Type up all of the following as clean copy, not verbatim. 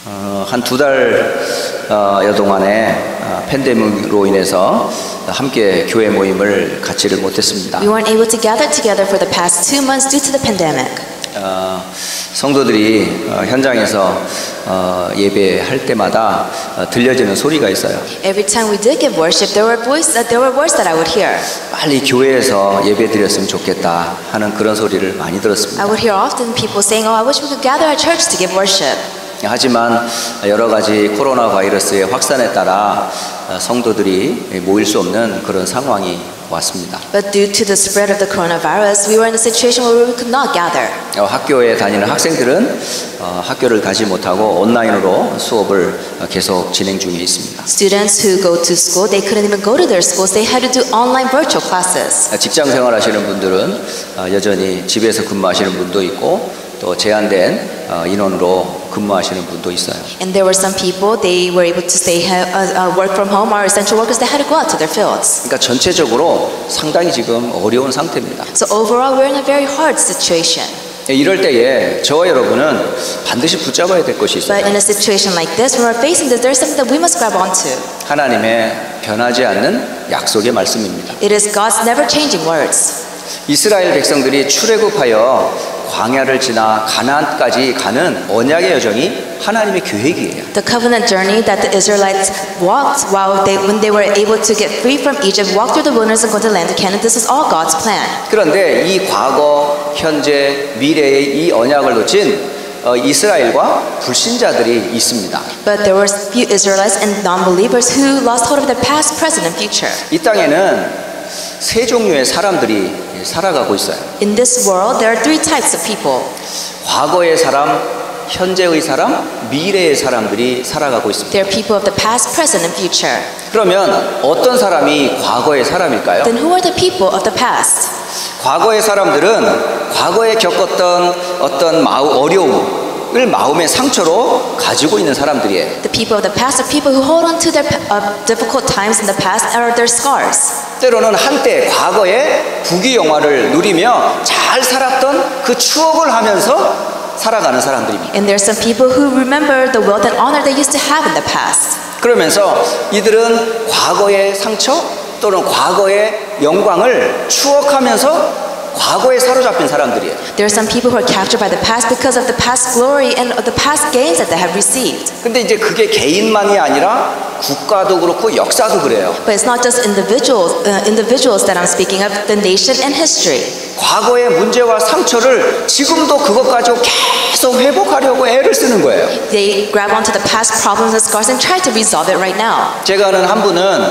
한 2달여 동안에 팬데믹으로 인해서 함께 교회 모임을 갖지를 못했습니다. We weren't able to gather together for the past 2 months due to the pandemic. 성도들이 현장에서 예배할 때마다 들려지는 소리가 있어요. Every time we did give worship, there were words that I would hear. 빨리 교회에서 예배 드렸으면 좋겠다 하는 그런 소리를 많이 들었습니다. I would hear often people saying, "Oh, I wish we could gather at church to give worship." 하지만 여러 가지 코로나 바이러스의 확산에 따라 성도들이 모일 수 없는 그런 상황이 왔습니다. But due to the spread of the coronavirus, we were in a situation where we could not gather. 학교에 다니는 학생들은 학교를 가지 못하고 온라인으로 수업을 계속 진행 중에 있습니다. Students who go to school, they couldn't even go to their schools. They had to do online virtual classes. 직장 생활하시는 분들은 여전히 집에서 근무하시는 분도 있고 또 제한된 인원으로 근무하시는 분도 있어요. And there were some people, they were able to stay work from home. Our essential workers, they had to go out to their fields. 그러니까 전체적으로 상당히 지금 어려운 상태입니다. So overall, we're in a very hard situation. 이럴 때에 저와 여러분은 반드시 붙잡아야 될 것이 있어요. But in a situation like this, when we're facing this, there's something that we must grab onto. 하나님의 변하지 않는 약속의 말씀입니다. It is God's never-changing words. 이스라엘 백성들이 출애굽하여 광야를 지나 가나안까지 가는 언약의 여정이 하나님의 계획이에요. The covenant journey that the Israelites walked when they were able to get free from Egypt, walked through the wilderness and go to the land of Canaan. This is all God's plan. 그런데 이 과거, 현재, 미래의 이 언약을 놓친 이스라엘과 불신자들이 있습니다. But there were few Israelites and non-believers who lost hold of their past, present, and future. 이 땅에는 세 종류의 사람들이 살아가고 있어요. In this world, there are 3 types of people. 과거의 사람, 현재의 사람, 미래의 사람들이 살아가고 있습니다. They are people of the past, present, and future. 그러면 어떤 사람이 과거의 사람일까요? Then who are the people of the past? 과거의 사람들은 과거에 겪었던 어떤 어려움을 마음의 상처로 가지고 있는 사람들이에요. The people of the past are people who hold on to their difficult times in the past are their scars. 때로는 한때 과거에 부귀영화를 누리며 잘 살았던 그 추억을 하면서 살아가는 사람들입니다. And there are some people who remember the wealth and honor they used to have in the past. 그러면서 이들은 과거의 상처 또는 과거의 영광을 추억하면서 과거에 사로잡힌 사람들이에요. There are some people who are captured by the past because of the past glory and the past gains that they have received. 근데 이제 그게 개인만이 아니라 국가도 그렇고 역사도 그래요. But it's not just individuals that I'm speaking of, the nation and history. 과거의 문제와 상처를 지금도 그것 가지고 계속 회복하려고 애를 쓰는 거예요. They grab onto the past problems and scars and try to resolve it right now. 제가 아는 한 분은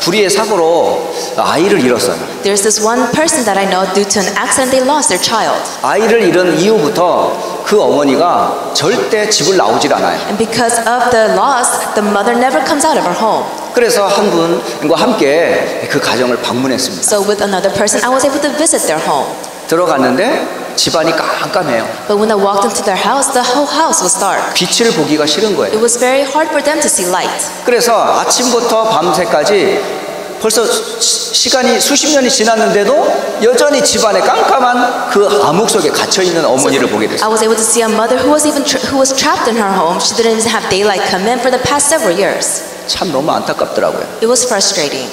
불의의 사고로 아이를 잃었어요. There's this one person that I know due to an accident they lost their child. 아이를 잃은 이후부터 그 어머니가 절대 집을 나오질 않아요. And because of the loss, the mother never comes out of her home. 그래서 한 분과 함께 그 가정을 방문했습니다. So with another person, I was able to visit their home. 들어갔는데 집안이 깜깜해요. But when I walked into their house, the whole house was dark. 빛을 보기가 싫은 거예요. It was very hard for them to see light. 그래서 아침부터 밤새까지 벌써 시간이 수십 년이 지났는데도 여전히 집안에 깜깜한 그 암흑 속에 갇혀 있는 어머니를 보게 됐어요. I was able to see a mother who was trapped in her home. She didn't even have daylight come in for the past several years. 참 너무 안타깝더라고요. It was frustrating.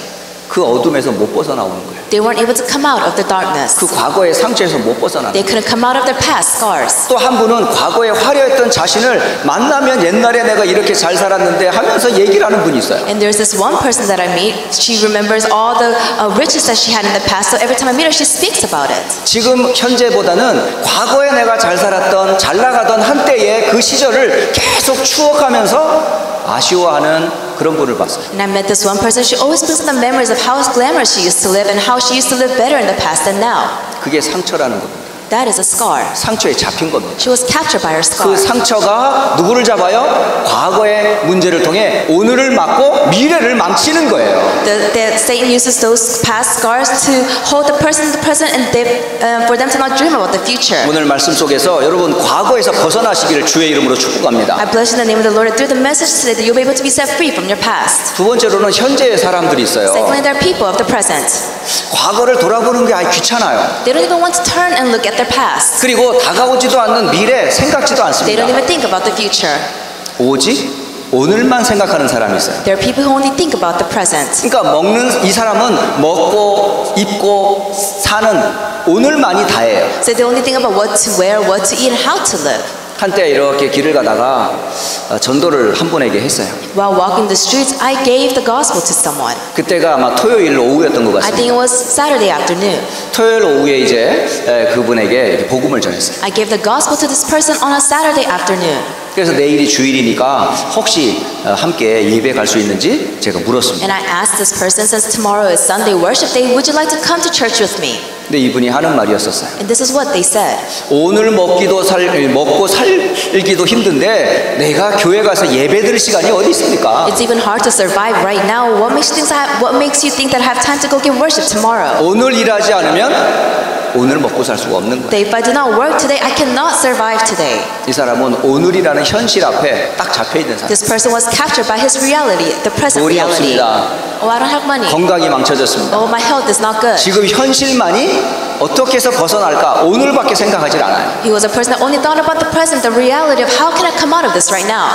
그 어둠에서 못 벗어나오는 거예요. They weren't able to come out of the darkness. 그 과거의 상처에서 못 벗어나는 They couldn't come out of their past scars. 또 한 분은 과거에 화려했던 자신을 만나면 옛날에 내가 이렇게 잘 살았는데 하면서 얘기를 하는 분이 있어요. And there's this one person that I meet. She remembers all the riches that she had in the past. So every time I meet her, she speaks about it. 지금 현재보다는 과거에 내가 잘 살았던 잘 나가던 한때의 그 시절을 계속 추억하면서 아쉬워하는 그런 분을 봤어요. And I met this one person. She always brings up the memories of how glamorous she used to live and how she used to live better in the past than now. 그게 상처라는 겁니다. That is a scar. 상처에 잡힌 겁니다. She was captured by her 그 scar. 상처가 누구를 잡아요? 과거의 문제를 통해 오늘을 막고 미래를 망치는 거예요. Satan uses those past scars to hold the person in the present and for them to not dream about the future. 오늘 말씀 속에서 여러분 과거에서 벗어나시기를 주의 이름으로 축복합니다. I bless you in the name of the Lord through the message today that you'll be able to be set free from your past. 두 번째로는 현재의 사람들이 있어요. Secondly, there are people of the present. 과거를 돌아보는 게 아주 귀찮아요. They don't even want to turn and look at their past. 그리고 다가오지도 않는 미래 생각지도 They 않습니다. don't even think about the future. 오직 오늘만 생각하는 사람이 있어요. There are people who only think about the present. 그러니까 먹는 이 사람은 먹고 입고 사는 오늘만이 다예요. So they only think about what to wear, what to eat, and how to live. 한때 이렇게 길을 가다가 전도를 한 분에게 했어요. While walking the streets, I gave the gospel to someone. 그때가 아마 토요일 오후였던 것 I think 같습니다. it was Saturday afternoon. 토요일 오후에 이제 그분에게 이렇게 복음을 전했어요. I gave the gospel to this person on a Saturday afternoon. 그래서 내일이 주일이니까 혹시 함께 예배 갈 수 있는지 제가 물었습니다. And I asked this person, since tomorrow is Sunday worship day, would you like to come to church with me? 근데 이분이 하는 말이었었어요. And this is what they said. 오늘 먹고 살기도 힘든데 내가 교회 가서 예배 드릴 시간이 어디 있습니까? It's even hard to survive right now. What makes you think that I have time to go give worship tomorrow? 오늘 일하지 않으면 오늘 먹고 살 수가 없는 거예요. If I do not work today, I cannot survive today. 이 사람은 오늘이라는 현실 앞에 딱 잡혀 있는 사람. This person was captured by his reality, the present 돈이 reality. 없습니다. Oh, I don't have money. 건강이 망쳐졌습니다. Oh, my health is not good. 지금 현실만이 어떻게 해서 벗어날까 오늘밖에 생각하지 않아요. He was a person that only thought about the present, the reality of how can I come out of this right now.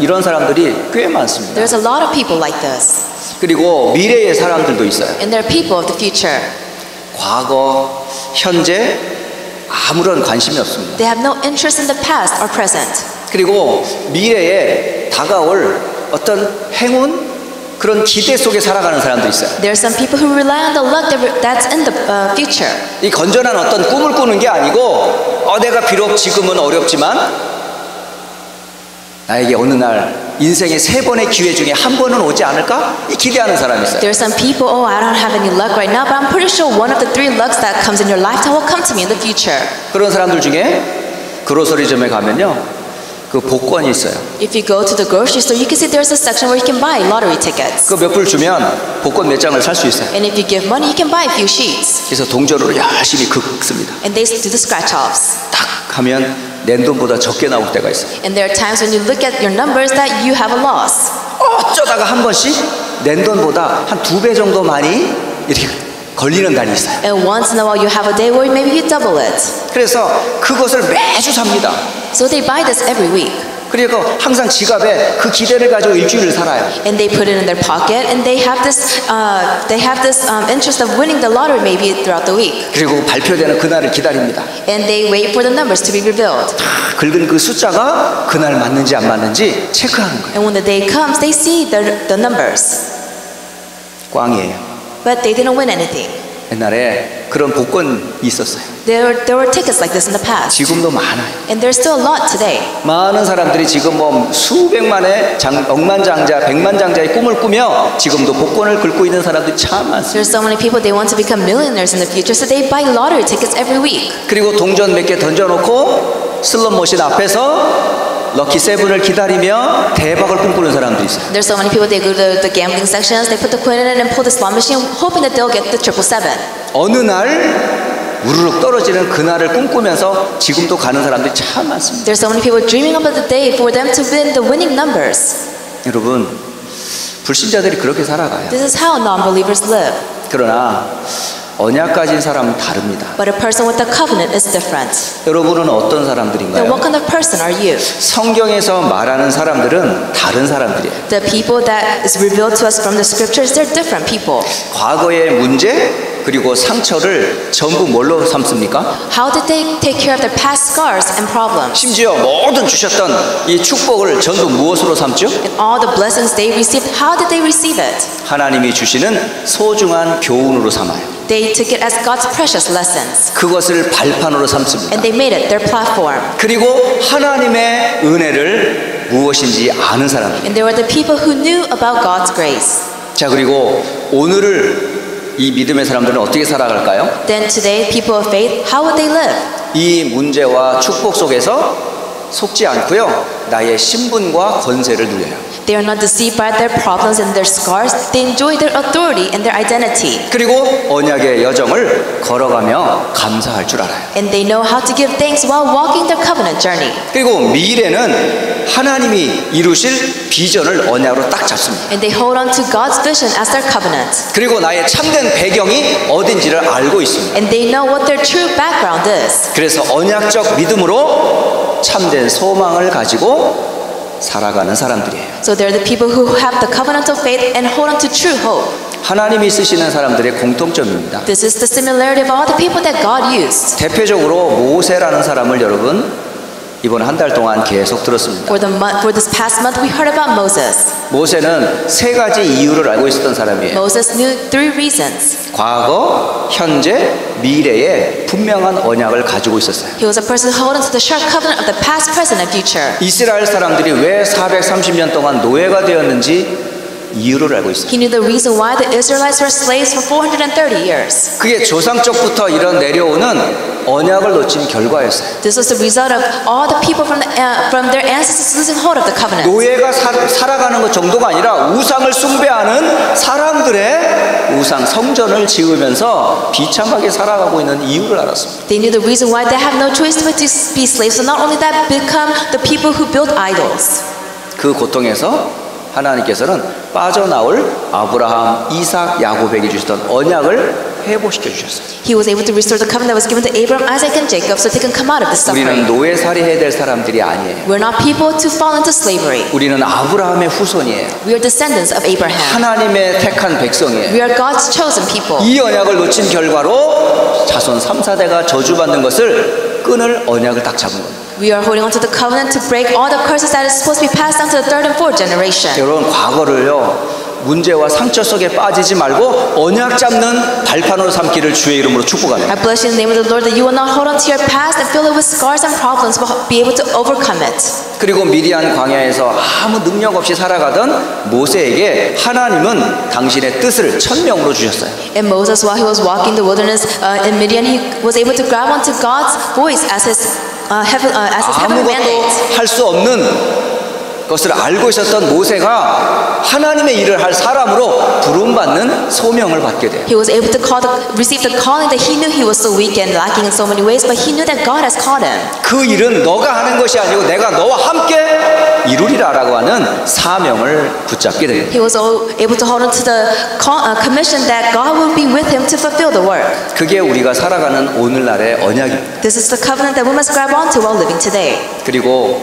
이런 사람들이 꽤 많습니다. There's a lot of people like this. 그리고 미래의 사람들도 있어요. And there are people of the future. 과거, 현재 아무런 관심이 없습니다. They have no interest in the past or present. 그리고 미래에 다가올 어떤 행운 그런 기대 속에 살아가는 사람도 있어요. There are some people who rely on the luck that's in the future. 이 건전한 어떤 꿈을 꾸는 게 아니고 내가 비록 지금은 어렵지만 나에게 어느 날 인생의 3번의 기회 중에 한 번은 오지 않을까? 이 기대하는 사람이 있어요. There are some people, oh, I don't have any luck right now, but I'm pretty sure one of the 3 lucks that comes in your lifetime will come to me in the future. 그런 사람들 중에 그로서리점에 가면요, 그 복권이 있어요. If you go to the grocery store, you can see there's a section where you can buy lottery tickets. 그 몇 불 주면 복권 몇 장을 살 수 있어요. And if you give money, you can buy a few sheets. 그래서 동전으로 열심히 긁습니다. And they do the scratch-offs. 딱 하면 낸 돈보다 적게 나올 때가 있어요. And there are times when you look at your numbers that you have a loss. 어쩌다가 한 번씩 낸 돈보다 한 2배 정도 많이 이렇게 걸리는 날이 있어요. And once in a while you have a day where maybe you double it. 그래서 그것을 매주 삽니다. So they buy this every week. 그리고 항상 지갑에 그 기대를 가지고 일주일을 살아요. And they put it in their pocket, and they have this interest of winning the lottery maybe throughout the week. 그리고 발표되는 그날을 기다립니다. And they wait for the numbers to be revealed. 긁은 그 숫자가 그날 맞는지 안 맞는지 체크하는 거예요. And when the day comes, they see the numbers. 꽝이에요. But they didn't win anything. 옛날에 그런 복권이 있었어요. There were tickets like this in the past. 지금도 많아요. And there's still a lot today. 많은 사람들이 지금 뭐 수백만의 억만장자, 백만장자의 꿈을 꾸며 지금도 복권을 긁고 있는 사람들이 참 많습니다. There's so many people, they want to become millionaires in the future, so they buy lottery tickets every week. 그리고 동전 몇 개 던져놓고 슬롯머신 앞에서 럭키 세븐을 기다리며 대박을 꿈꾸는 사람도 있어요. There's so many people, they go to the gambling sections, they put the coin in it and pull the slot machine, hoping that they'll get the 777. 어느 날 우르륵 떨어지는 그날을 꿈꾸면서 지금도 가는 사람들이 참 많습니다. There's so many people dreaming about the day for them to win the winning numbers. 여러분, 불신자들이 그렇게 살아가요. This is how non-believers live. 그러나 언약 가진 사람은 다릅니다. But a person with a covenant is different. 여러분은 어떤 Then 사람들인가요? what kind of person are you? 성경에서 말하는 사람들은 다른 사람들이에요. The people that is revealed to us from the scriptures, they're different people. 과거의 문제 그리고 상처를 전부 뭘로 삼습니까? How did they take care of their past scars and problems? 심지어 모든 주셨던 이 축복을 전부 무엇으로 삼죠? And all the blessings they received, how did they receive it? 하나님이 주시는 소중한 교훈으로 삼아요. They took it as God's precious lessons. 그것을 발판으로 삼습니다. And they made it their platform. 그리고 하나님의 은혜를 무엇인지 아는 사람들. And they were the people who knew about God's grace. 자, 그리고 오늘을 이 믿음의 사람들은 어떻게 살아갈까요? Then today, people of faith, how would they live? 이 문제와 축복 속에서 속지 않고요, 나의 신분과 권세를 누려요. They are not deceived by their problems and their scars. They enjoy their authority and their identity. 그리고 언약의 여정을 걸어가며 감사할 줄 알아요. And they know how to give thanks while walking their covenant journey. 그리고 미래는 하나님이 이루실 비전을 언약으로 딱 잡습니다. And they hold on to God's vision as their covenant. 그리고 나의 참된 배경이 어딘지를 알고 있습니다. And they know what their true background is. 그래서 언약적 믿음으로 참된 소망을 가지고 살아가는 사람들이에요. So they're the people who have the covenant of faith and hold on to true hope. 하나님이 쓰시는 사람들의 공통점입니다. This is the similarity of all the people that God used. 대표적으로 모세라는 사람을 여러분 이번 한 달 동안 계속 들었습니다. For this past month, we heard about Moses. 모세는 세 가지 이유를 알고 있었던 사람이에요. Moses knew 3 reasons. 과거, 현재, 미래에 분명한 언약을 가지고 있었어요. He was a person who held on to the sure covenant of the past, present, and future. 이스라엘 사람들이 왜 430년 동안 노예가 되었는지 이유를 알고 있어요. He knew the reason why the Israelites were slaves for 430 years. 그게 조상적부터 이런 내려오는 언약을 놓친 결과였어요. This was the result of all the people from their ancestors losing hold of the covenant. 노예가 살아가는 것 정도가 아니라 우상을 숭배하는 사람들의 우상 성전을 지으면서 비참하게 살아가고 있는 이유를 알았습니다. They knew the reason why they have no choice but to be slaves. So not only that, become the people who build idols. 그 고통에서 하나님께서는 빠져나올 아브라함, 이삭, 야곱에게 주시던 언약을 회복시켜 주셨어요. He was able to restore the covenant that was given to Abraham, Isaac, and Jacob, so they can come out of this 우리는 suffering. 노예살이해야 될 사람들이 아니에요. We're not people to fall into slavery. 우리는 아브라함의 후손이에요. We are descendants of Abraham. 하나님의 택한 백성이에요. We are God's chosen people. 이 언약을 놓친 결과로 자손 3, 4대가 저주받는 것을 끊을 언약을 딱 잡은 겁니다. We are holding on to the covenant to break all the curses that is supposed to be passed down to the 3rd and 4th generation. 여러분 과거를요 문제와 상처 속에 빠지지 말고 언약 잡는 발판으로 삼기를 주의 이름으로 축복합니다. I bless you in the name of the Lord that you will not hold on to your past and fill it with scars and problems, but be able to overcome it. 그리고 미디안 광야에서 아무 능력 없이 살아가던 모세에게 하나님은 당신의 뜻을 천명으로 주셨어요. And Moses, while he was walking the wilderness in Midian, he was able to grab onto God's voice as his heavenly mandate. 아무것도 할 수 없는 것을 알고 있었던 모세가 하나님의 일을 할 사람으로 부름받는 소명을 받게 돼요. He was able to receive the calling that he knew he was so weak and lacking in so many ways, but he knew that God has called him. 그 일은 너가 하는 것이 아니고 내가 너와 함께 이루리라라고 하는 사명을 붙잡게 돼요. He was able to hold on to the commission that God will be with him to fulfill the work. 그게 우리가 살아가는 오늘날의 언약입니다. This is the covenant that we must grab onto while living today. 그리고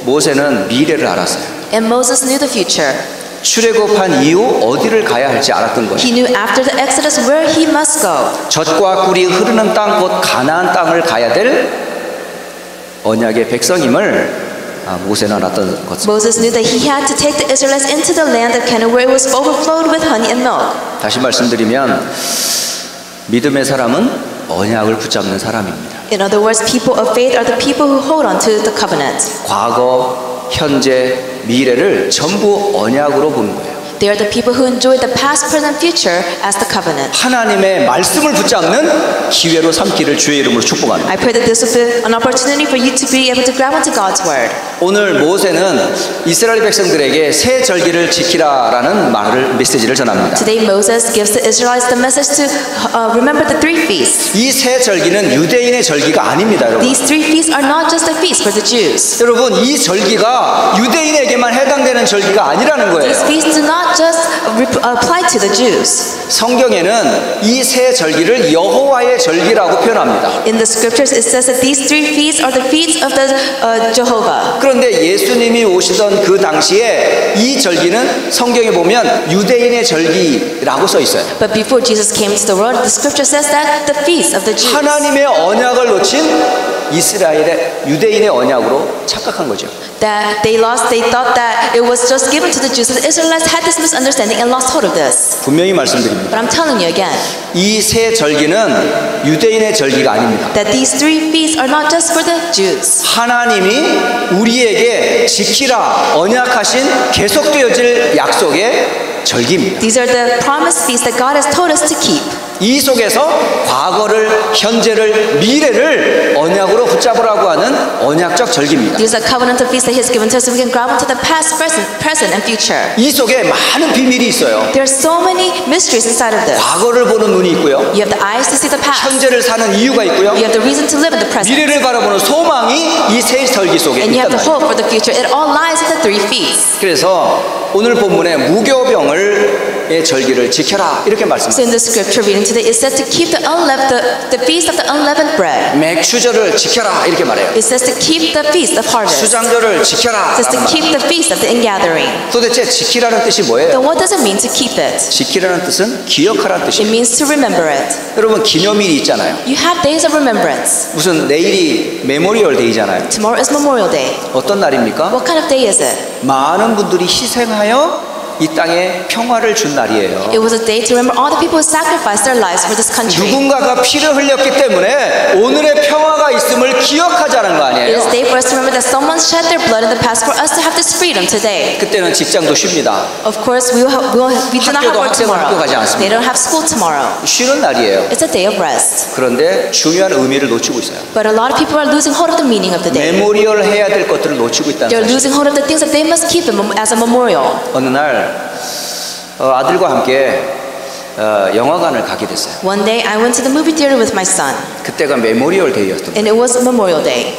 모세는 미래를 알았어요. And Moses knew the future. 출애굽한 이후 어디를 가야 할지 알았던 거예요. He knew after the Exodus where he must go. 젖과 꿀이 흐르는 땅 곧 가나안 땅을 가야 될 언약의 백성임을 모세는 알았던 것. Moses knew that he had to take the Israelites into the land of Canaan where it was overflowed with honey and milk. 다시 말씀드리면 믿음의 사람은 언약을 붙잡는 사람입니다. In other words, people of faith are the people who hold on to the covenant. 과거, 현재, 미래를 전부 언약으로 보는 거예요. They are the people who enjoy the past, present, future as the covenant. 하나님의 말씀을 붙잡는 기회로 삼기를 주의 이름으로 축복합니다. I pray that this will be an opportunity for you to be able to grab onto God's word. 오늘 모세는 이스라엘 백성들에게 새 절기를 지키라라는 메시지를 전합니다. Today Moses gives the Israelites the message to remember the 3 feasts. 이 새 절기는 유대인의 절기가 아닙니다, 여러분. These 3 feasts are not just a feast for the Jews. 여러분, 이 절기가 유대인에게만 해당되는 절기가 아니라는 거예요. These feasts do not just apply to the Jews. 성경에는 이 새 절기를 여호와의 절기라고 표현합니다. In the scriptures it says that these 3 feasts are the feasts of the Jehovah. 그런데 예수님이 오시던 그 당시에 이 절기는 성경에 보면 유대인의 절기라고 써 있어요. But before Jesus came to the world, the scripture says that the feast of the Jews. 하나님의 언약을 놓친 이스라엘의 유대인의 언약으로 착각한 거죠. That they thought that it was just given to the Jews. The Israelites had this misunderstanding and lost hold of this. 분명히 말씀드립니다. But I'm telling you again, 이 새 절기는 유대인의 절기가 아닙니다. that these 3 feasts are not just for the Jews. 하나님이 우리에게 지키라 언약하신 계속되어질 약속의 절기입니다. These are the promised feasts that God has told us to keep. 이 속에서 과거를, 현재를, 미래를 언약으로 붙잡으라고 하는 언약적 절기입니다. These are covenantal feasts that He has given to us, so we can grab onto the past, present, and future. 이 속에 많은 비밀이 있어요. There are so many mysteries inside of this. 과거를 보는 눈이 있고요. You have the eyes to see the past. 현재를 사는 이유가 있고요. You have the reason to live in the present. 미래를 바라보는 소망이 이 새 절기 속에 And you 있단 have the 말이에요. hope for the future. It all lies in the 3 feasts. 그래서 오늘 본문에 무교병을 5일의 절기를 지켜라 이렇게 So 말씀하셨어요. in the scripture reading today, it says to keep the feast of the unleavened bread. 맥추절을 지켜라 이렇게 말해요. It says to keep the feast of harvest. It 수장절을 지켜라. says to keep the feast of the ingathering. 도대체 지키라는 뜻이 뭐예요? Then what does it mean to keep it? 지키라는 뜻은 기억하라는 It 뜻이에요. means to remember it. 여러분 기념일이 있잖아요. You have days of remembrance. 무슨 내일이 메모리얼 데이잖아요. Tomorrow is Memorial Day. 어떤 날입니까? What kind of day is it? 많은 분들이 희생하여 이 땅에 평화를 준 날이에요. It was a day to remember all the people who sacrificed their lives for this country. 누군가가 피를 흘렸기 때문에 오늘의 평화가 있음을 기억하자는 거 It is 아니에요. a day for us to remember that someone shed their blood in the past for us to have this freedom today. 그때는 직장도 쉽니다. Of course, we do not have 학교도 work 학생은 tomorrow. 학교 가지 않습니다. They don't have school tomorrow. 쉬는 날이에요. It's a day of rest. 그런데 중요한 의미를 놓치고 있어요. But a lot of people are losing hold of the meaning of the day. 메모리얼 해야 될 것들을 놓치고 있다는 They're 사실. losing hold of the things that they must keep as a memorial. 어느 날 아들과 함께 영화관을 가게 됐어요. One day, I went to the movie theater with my son, 그때가 메모리얼 데이였던 거예요. and it was Memorial Day.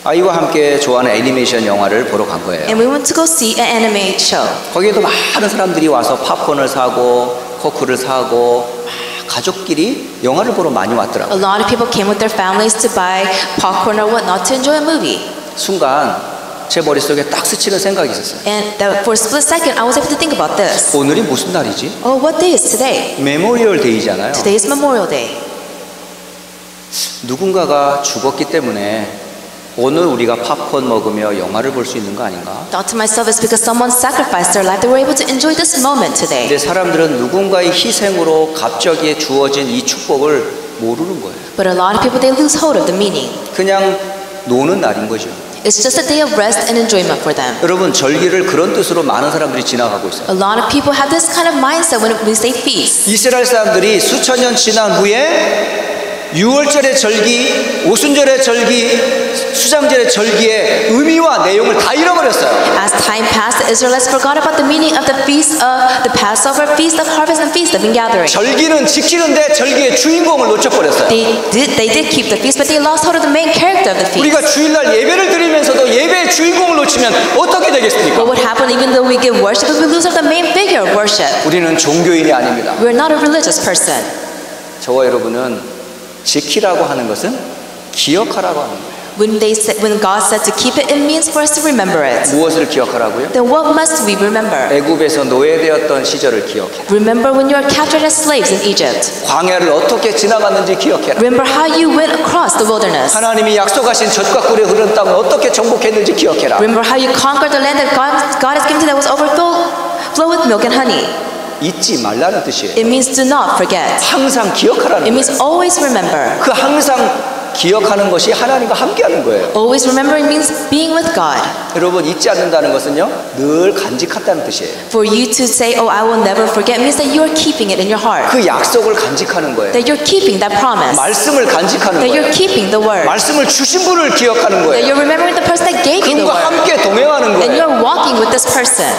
아이와 함께 좋아하는 애니메이션 영화를 보러 간 거예요. And we went to go see an anime show. 거기에도 많은 사람들이 와서 팝콘을 사고 코크를 사고 막 가족끼리 영화를 보러 많이 A 왔더라고요. lot of people came with their families to buy popcorn or whatnot to enjoy a movie. 순간 제 머릿속에 딱 스치는 생각이 있었어요. And that for a split second, I was able to think about this. 오늘이 무슨 날이지? Oh, what day is today? 메모리얼 데이잖아요. Today is Memorial Day. 누군가가 죽었기 때문에 오늘 우리가 팝콘 먹으며 영화를 볼 수 있는 거 아닌가? Thought to myself, it's because someone sacrificed their life. They were able to enjoy this moment today. 근데 사람들은 누군가의 희생으로 갑자기 주어진 이 축복을 모르는 거예요. But a lot of people, they lose hold of the meaning. 그냥 노는 날인 거죠. It's just a day of rest and enjoyment for them. 여러분 절기를 그런 뜻으로 많은 사람들이 지나가고 있어요. A lot of people have this kind of mindset when we say feast. 이스라엘 사람들이 수천 년 지난 후에 6월절의 절기, 오순절의 절기, 수장절의 절기의 의미와 내용을 다 잃어버렸어요. As time passed, the Israelites forgot about the meaning of the feast of the Passover, feast of harvest, and feast of ingathering. 절기는 지키는데 절기의 주인공을 놓쳐버렸어요. They did keep the feast, but they lost hold of the main character of the feast. 우리가 주일날 예배를 드리면서도 예배의 주인공을 놓치면 어떻게 되겠습니까? What would happen even though we give worship if we lose the main figure of worship? 우리는 종교인이 아닙니다. We're not a religious person. 저와 여러분은 지키라고 하는 것은 기억하라고 하는 거예요. When God said to keep it, it means for us to remember it. 무엇을 기억하라고요? Then what must we remember? 애굽에서 노예되었던 시절을 기억해라. Remember when you were captured as slaves in Egypt. 광야를 어떻게 지나갔는지 기억해라. Remember how you went across the wilderness. 하나님이 약속하신 젖과 꿀에 흐르는 땅을 어떻게 정복했는지 기억해라. Remember how you conquered the land that God has given to you that was overflow with milk and honey. 잊지 말라는 뜻이에요. It means do not forget. 항상 기억하라는 It means 거예요. always remember. 그 항상 기억하는 것이 하나님과 함께하는 거예요. Always remembering means being with God. 여러분 잊지 않는다는 것은요 늘 간직한다는 뜻이에요. For you to say, "Oh, I will never forget," means that you are keeping it in your heart. 그 약속을 간직하는 거예요. That you're keeping that promise. 말씀을 간직하는 That 거예요. you're keeping the word. 말씀을 주신 분을 기억하는 That 거예요. you're remembering the person that gave you the 그분과 word. 함께 동행하는 And 거예요. you're walking with this person.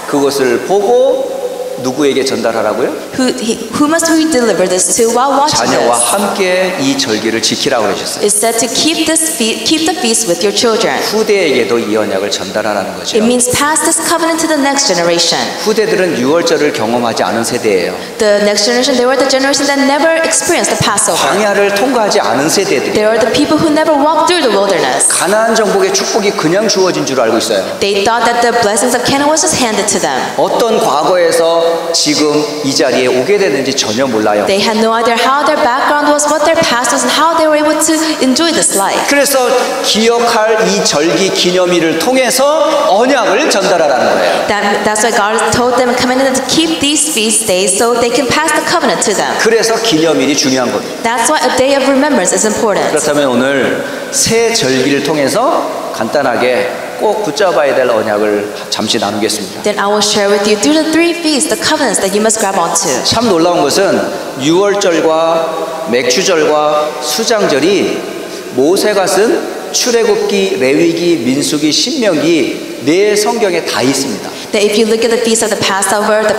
그것을 보고 누구에게 전달하라고요? Who must we deliver this to while watching 자녀와 this? 함께 이 절기를 지키라고 하셨어요. It said to keep the feast with your children. 후대에게도 이 언약을 전달하라는 거죠. It means pass this covenant to the next generation. 후대들은 6월절을 경험하지 않은 세대예요. The next generation, they were the generation that never experienced the Passover. 광야를 통과하지 않은 세대들이 They are the people who never walked through the wilderness. 가나안 정복의 축복이 그냥 주어진 줄 알고 있어요. They thought that the blessings of Canaan was just handed to them. 어떤 과거에서 지금 이 자리에 오게 되는지 전혀 몰라요. They had no idea how their background was, what their past was, and how they were able to enjoy this life. 그래서 기억할 이 절기 기념일을 통해서 언약을 전달하라는 거예요. That's why God told them and commanded them to keep these feast days so they can pass the covenant to them. 그래서 기념일이 중요한 겁니다. That's why a day of remembrance is important. 그렇다면 오늘 새 절기를 통해서 간단하게 꼭 붙잡아야 될 언약을 잠시 나누겠습니다. Then I will share with you through the three feasts, the covenants that you must grab onto. 참 놀라운 것은 6월절과 맥추절과 수장절이 모세가 쓴 출애굽기, 레위기, 민수기, 신명기 네 성경에 다 있습니다. That if you look at the feast of the Passover, the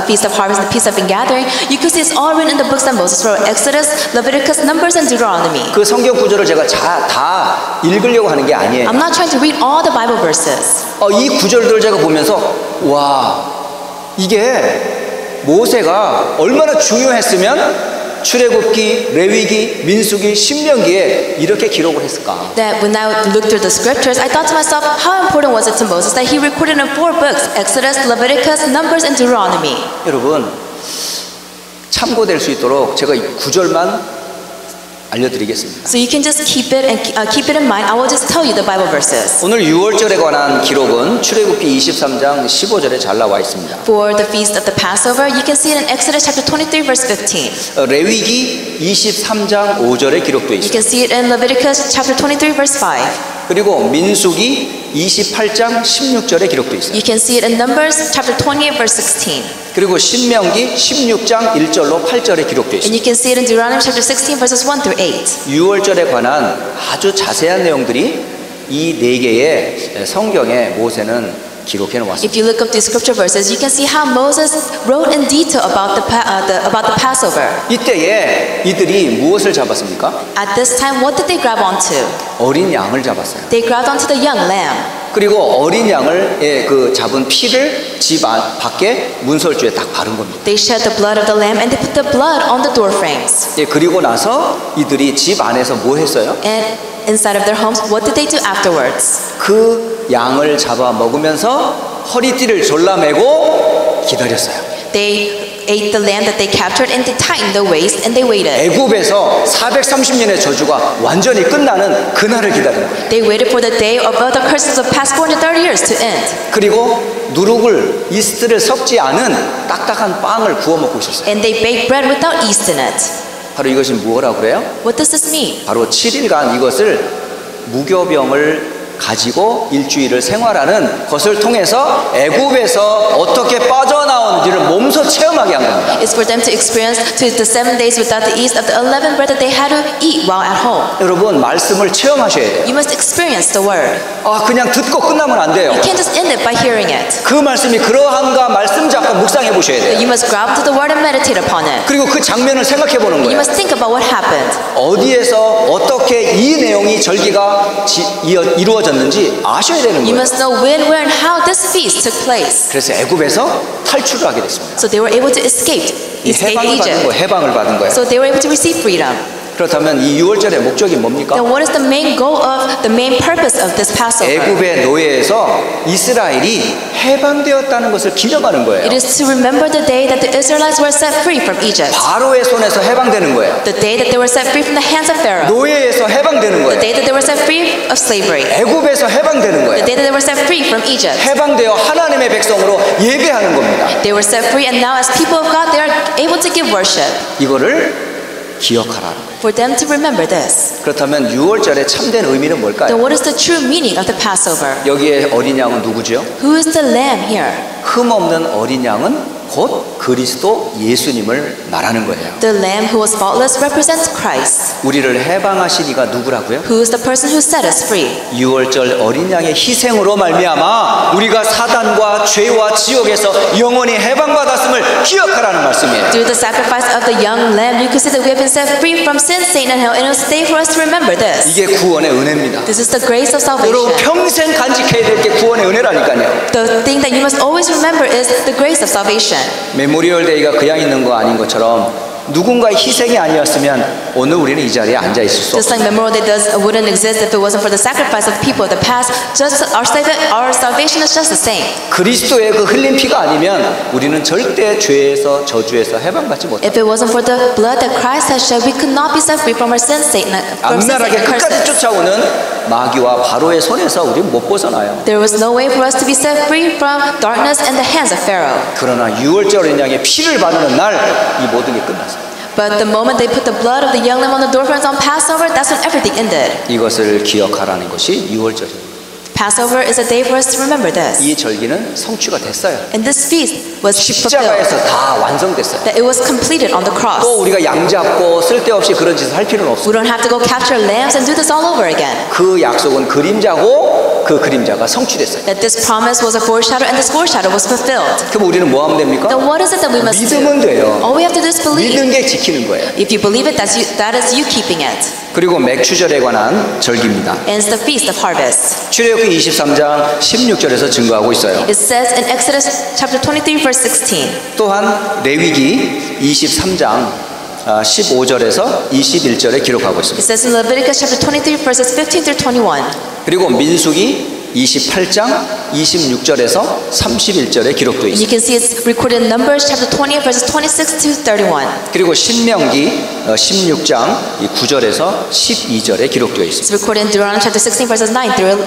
feast of harvest, and the feast of ingathering, you can see it's all written in the books that Moses wrote: Exodus, Leviticus, Numbers, and Deuteronomy. 그 성경 구절을 제가 다 읽으려고 하는 게 아니에요. I'm not trying to read all the Bible verses. 이 구절들을 제가 보면서 와 이게 모세가 얼마나 중요했으면 출애굽기, 레위기, 민수기, 신명기에 이렇게 기록을 했을까? That when I looked through the scriptures, I thought to myself, how important was it to Moses that he recorded in 4 books, Exodus, Leviticus, Numbers, and Deuteronomy? 여러분, 참고될 수 있도록 제가 이 구절만 알려드리겠습니다. So you can just keep it in mind. I will just tell you the Bible verses. 오늘 6월절에 관한 기록은 출애굽기 23장 15절에 잘 나와 있습니다. For the feast of the Passover, you can see it in Exodus chapter 23, verse 15. 레위기 23장 5절에 기록되어 You 있습니다. can see it in Leviticus chapter 23, verse 5. 그리고 민수기 28장 16절에 기록되어 있어요. You can see it in Numbers chapter 28, verse 16. 그리고 신명기 16장 1절로 8절에 기록되어 And 있습니다. you can see it in Deuteronomy chapter 16, verses 1 through 8. 6월절에 관한 아주 자세한 내용들이 이 네 개의 성경에 모세는 기록해 놓았습니다. If you look up these scripture verses, you can see how Moses wrote in detail about the Passover. 이때에 이들이 무엇을 잡았습니까? At this time, what did they grab onto? 어린 양을 잡았어요. They grabbed onto the young lamb. 그리고 어린 양을 그 잡은 피를 집 밖에 문설주에 딱 바른 겁니다. They shed the blood of the lamb and they put the blood on the door frames. 예, 그리고 나서 이들이 집 안에서 뭐 했어요? And inside of their homes, what did they do afterwards? 그 양을 잡아 먹으면서 허리띠를 졸라매고 기다렸어요. They ate the lamb that they captured and they tightened the waist and they waited. 애굽에서 430년의 저주가 완전히 끝나는 그날을 기다린 거예요. They waited for the day of the curses of past 430 years to end. 그리고 누룩을 이스트를 섞지 않은 딱딱한 빵을 구워 먹고 있었어요. And they baked bread without yeast in it. 바로 이것이 뭐라고 그래요? What does this mean? 바로 7일간 이것을 무교병을 가지고 일주일을 생활하는 것을 통해서 애굽에서 어떻게 빠져나오는지를 몸소 체험하게 한 겁니다. It's for them to experience to the 7 days without the yeast of the 11 bread that they had to eat while at home. 여러분 말씀을 체험하셔야 돼요. You must experience the word. 그냥 듣고 끝나면 안 돼요. You can't just end it by hearing it. 그 말씀이 그러한가 말씀 잡고 묵상해 보셔야 돼요. You must grab to the word and meditate upon it. 그리고 그 장면을 생각해 보는 You 거예요. must think about what happened. 어디에서 어떻게 이 내용이 절기가 이루어졌는지 아셔야 되는 You 거예요. must know when, where, and how this feast took place. 그래서 애굽에서 탈출을 하게 됐습니다. So they were able to escape 해방을 받은 Egypt. 거예요. 해방을 받은 거예요. So they were able to receive freedom. 그렇다면 이 6월절의 목적이 뭡니까? Then what is the main goal of the main purpose of this Passover? 애굽의 노예에서 이스라엘이 해방되었다는 것을 기념하는 거예요. It is to remember the day that the Israelites were set free from Egypt. 바로의 손에서 해방되는 거예요. The day that they were set free from the hands of Pharaoh. 노예에서 해방되는 The 거예요. day that they were set free of slavery. 애굽에서 해방되는 The 거예요. day that they were set free from Egypt. 해방되어 하나님의 백성으로 예배하는 겁니다. They were set free and now as people of God they are able to give worship. 이거를 기억하라는 거예요. For them to remember this. 그렇다면 6월절의 참된 의미는 뭘까요? Then what is the true meaning of the Passover? 여기에 어린 양은 누구죠? Who is the lamb here? 흠없는 어린 양은 곧 그리스도 예수님을 말하는 거예요. The lamb who was faultless represents Christ. 우리를 해방하신 이가 누구라고요? Who is the person who set us free? 6월절 어린 양의 희생으로 말미암아 우리가 사단과 죄와 지옥에서 영원히 해방받았음을 기억하라는 말씀이에요. Through the sacrifice of the young lamb, you can see that we have been set free from sin, Satan, and hell, and it will stay for us to remember this. 이게 구원의 은혜입니다. This is the grace of 여러분 salvation. 평생 간직해야 될 게 구원의 은혜라니까요. The thing that you must always remember is the grace of salvation. 메모리얼 데이가 그냥 있는 거 아닌 것처럼 누군가의 희생이 아니었으면 오늘 우리는 이 자리에 앉아 있을 수 Just 없어요. like Memorial Day wouldn't exist if it wasn't for the sacrifice of people of the past, just our salvation is just the same. 그리스도의 그 흘린 피가 아니면 우리는 절대 죄에서 저주에서 해방받지 못해요. If it wasn't for the blood that Christ has shed, we could not be set free from our sin, Satan, from sin, 악랄하게 Satan 끝까지 curses. 쫓아오는 마귀와 바로의 손에서 우리는 못 벗어나요. There was no way for us to be set free from darkness and the hands of Pharaoh. 그러나 6월절 어린 양의 피를 바르는 날 이 모든 게 끝났어요. But the moment they put the blood of the young lamb on the doorframes on Passover, that's when everything ended. 이것을 기억하라는 것이 6월절입니다. Passover is a day for us to remember this. 이 절기는 성취가 됐어요. And this feast was fulfilled. 십자가에서 다 완성됐어요. That it was completed on the cross. 또 우리가 양 잡고 쓸데없이 그런 짓을 할 필요는 없어요. We don't have to go capture lambs and do this all over again. 그 약속은 그림자고 그 그림자가 성취됐어요. That this promise was a foreshadow and this foreshadow was fulfilled. 그럼 우리는 뭐 하면 됩니까? Then what is it that we must do? 믿으면 돼요. All we have to do is believe. 믿는 게 지키는 거예요. If you believe it, that is you keeping it. 그리고 맥추절에 관한 절기입니다. And it's the Feast of Harvest. 출애굽기 23장 16절에서 증거하고 있어요. It says in Exodus chapter 23 verse 16. 또한 레위기 23장 15절에서 21절에 기록하고 It 있습니다. says in Leviticus chapter 23 verses 15 through 21. 그리고 민수기 28장 26절에서 31절에 기록되어 And 있습니다. you can see it's recorded in Numbers chapter 20 verses 26 to 31. 그리고 신명기 16장 9절에서 12절에 기록되어 있습니다. It's recorded in Deuteronomy chapter 16 verses 9 through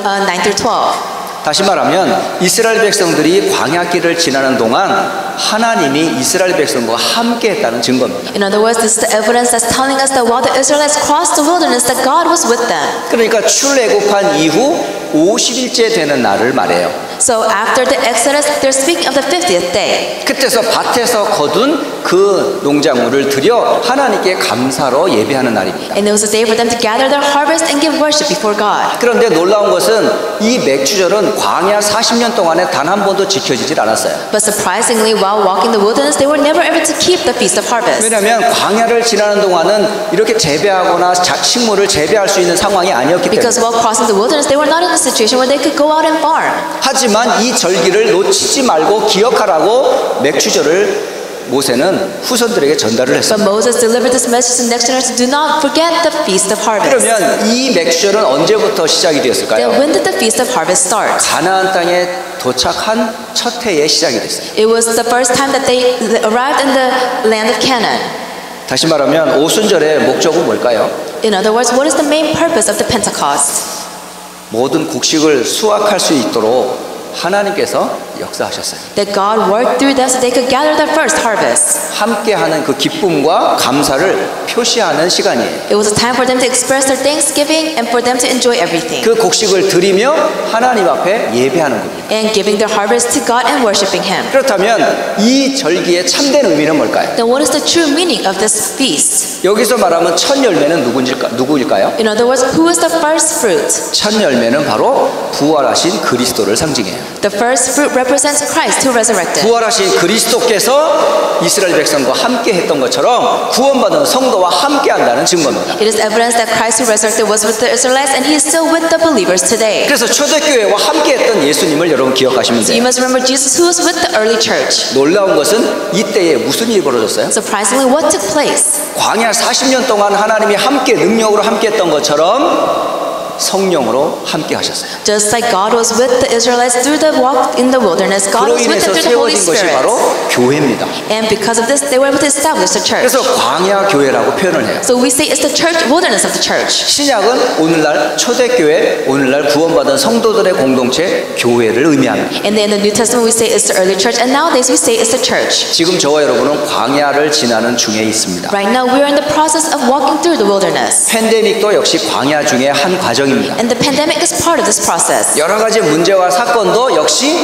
12. 다시 말하면 이스라엘 백성들이 광야길을 지나는 동안 하나님이 이스라엘 백성과 함께 했다는 증거입니다. In other words, this is the evidence that's telling us that while the Israelites crossed the wilderness, that God was with them. 그러니까 출애굽한 이후 50일째 되는 날을 말해요. So after the Exodus, they're speaking of the 50th day. 그때서 밭에서 거둔 그 농작물을 드려 하나님께 감사로 예배하는 날입니다. And it was a day for them to gather their harvest and give worship before God. 그런데 놀라운 것은 이 맥추절은 광야 40년 동안에 단 한 번도 지켜지질 않았어요. But surprisingly, while walking the wilderness, they were never able to keep the Feast of Harvest. 왜냐하면 광야를 지나는 동안은 이렇게 재배하거나 식물을 재배할 수 있는 상황이 아니었기 때문에. Because while crossing the wilderness, they were not in a situation where they could go out and farm. 하지만 이 절기를 놓치지 말고 기억하라고 맥추절을 모세는 후손들에게 전달을 But 했습니다. Moses delivered this message to the next generation: do not forget the Feast of Harvest. 그러면 이 맥추절은 언제부터 시작이 Then 되었을까요? when did the Feast of Harvest start? 가나안 땅에 도착한 첫 해에 시작이 됐어요. It was the first time that they arrived in the land of Canaan. 다시 말하면 오순절의 목적은 뭘까요? In other words, what is the main purpose of the Pentecost? 모든 곡식을 수확할 수 있도록 하나님께서 역사하셨어요. That God worked through them so they could gather their first harvest. 함께하는 그 기쁨과 감사를 표시하는 시간이에요. It was a time for them to express their thanksgiving and for them to enjoy everything. 그 곡식을 드리며 하나님 앞에 예배하는 겁니다. And giving their harvest to God and worshiping Him. 그렇다면 이 절기의 참된 의미는 뭘까요? Then what is the true meaning of this feast? 여기서 말하면 첫 열매는 누구일까요? In other words, who is the first fruit? 첫 열매는 바로 부활하신 그리스도를 상징해요. The first fruit represents Christ who resurrected. 부활하신 그리스도께서 이스라엘 백성과 함께 했던 것처럼 구원받은 성도와 함께 한다는 증거입니다. It is evidence that Christ who resurrected was with the Israelites and He is still with the believers today. 그래서 초대교회와 함께 했던 예수님을 여러분 기억하시면 So you 돼요. must remember Jesus who was with the early church. 놀라운 것은 이때에 무슨 일이 벌어졌어요? Surprisingly, what took place? 광야 40년 동안 하나님이 함께 능력으로 함께 했던 것처럼 성령으로 함께 하셨어요. Just like God was with the Israelites through the walk in the wilderness, God 그로 was with 인해서 them through the Holy 세워진 것이 Spirit. 바로 교회입니다. And because of this, they were able to establish the church. 그래서 광야 교회라고 표현을 해요. So we say it's the church, wilderness of the church. 신약은 오늘날 초대교회, 오늘날 구원받은 성도들의 공동체 교회를 의미합니다. And then in the New Testament, we say it's the early church, and nowadays we say it's the church. 지금 저와 여러분은 광야를 지나는 중에 있습니다. Right now, we're in the process of walking through the wilderness. 팬데믹도 역시 광야 중에 한 과정입니다. And the pandemic is part of this process. 여러 가지 문제와 사건도 역시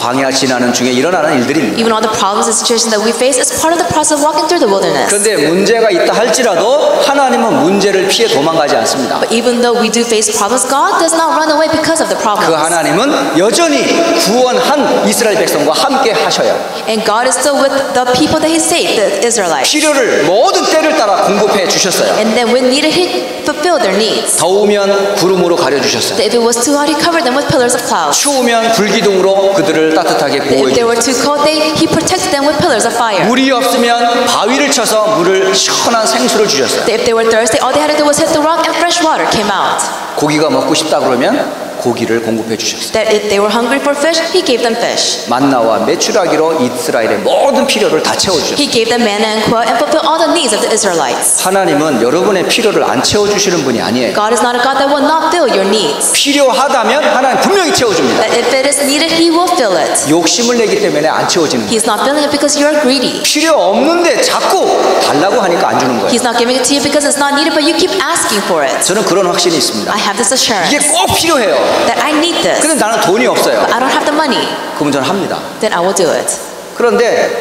광야 지나는 중에 일어나는 일들입니다. Even all the problems and situations that we face is part of the process of walking through the wilderness. 그런데 문제가 있다 할지라도 하나님은 문제를 피해 도망가지 않습니다. But even though we do face problems, God does not run away because of the 그 problems. 하나님은 여전히 구원한 이스라엘 백성과 함께 하셔요. And God is still with the people that He saved, the Israelites. 필요를 모든 때를 따라 공급해 주셨어요. And then when needed, He fulfilled their needs. 더우면 구름으로 가려주셨어요. If it was too hot, He covered them with pillars of clouds. 추우면 불기둥으로 그들을 따뜻하게 If they 보호해 were too cold, He protected them with pillars of fire. 물이 없으면 바위를 쳐서 물을 시원한 생수를 주셨어요. If they were thirsty, all they had to do was hit the rock and fresh water came out. 고기가 먹고 싶다 그러면 고기를 공급해 주셨어요. That if they were hungry for fish, He gave them fish. 만나와 메추라기로 이스라엘의 모든 필요를 다 채워주셨어요. He gave them manna and quail and fulfilled all the needs of the Israelites. 하나님은 여러분의 필요를 안 채워주시는 분이 아니에요. God is not a God that will not fill your needs. 필요하다면 하나님 분명히 채워줍니다. That if it is needed, He will fill it. 욕심을 내기 때문에 안 채워지는 거예요. He's not filling it because you are greedy. 필요 없는데 자꾸 달라고 하니까 안 주는 거예요. He's not giving it to you because it's not needed, but you keep asking for it. 저는 그런 확신이 있습니다. I have this assurance 이게 꼭 필요해요. that I need this. 근데 나는 돈이 없어요. I don't have the money. 그러면 저는 합니다. Then I will do it. 그런데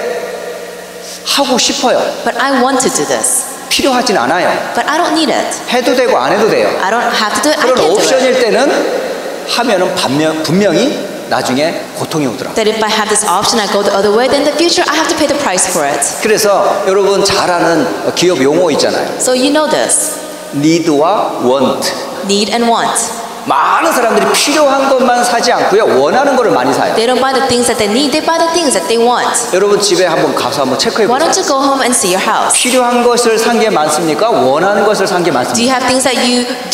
하고 싶어요. But I want to do this. 필요하진 않아요. But I don't need it. 해도 되고 안 해도 돼요. I don't have to do it. I 그런 can't do it. 옵션일 때는 하면은 분명히 나중에 고통이 오더라. That if I have this option, I go the other way, then in the future I have to pay the price for it. 그래서 여러분 잘 아는 기업 용어 있잖아요. So you know this. need와 want. Need and want. 많은 사람들이 필요한 것만 사지 않고요. 원하는 거를 많이 사요. They don't buy the things that they need, they buy the things that they want. 여러분 집에 한번 가서 한번 체크해 Why 보세요. don't you go home and see your house? 필요한 것을 산 게 많습니까? 원하는 것을 산 게 Do 많습니까? you have things that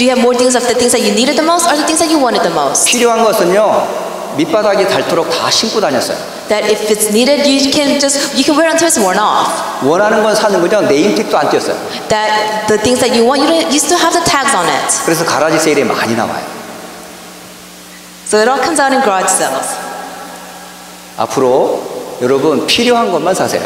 do you have more things of the things that you needed the most or the things that you wanted the most? 필요한 것은요. 밑바닥이 닳도록 다 신고 다녔어요. That if it's needed, you can wear until it's worn off. 원하는 건 사는 거죠. 네임택도 안 띄었어요. That the things that you want, you still have the tags on it. 그래서 가라지 세일에 많이 나와요. So it all comes out in garage sales. 앞으로 여러분 필요한 것만 사세요.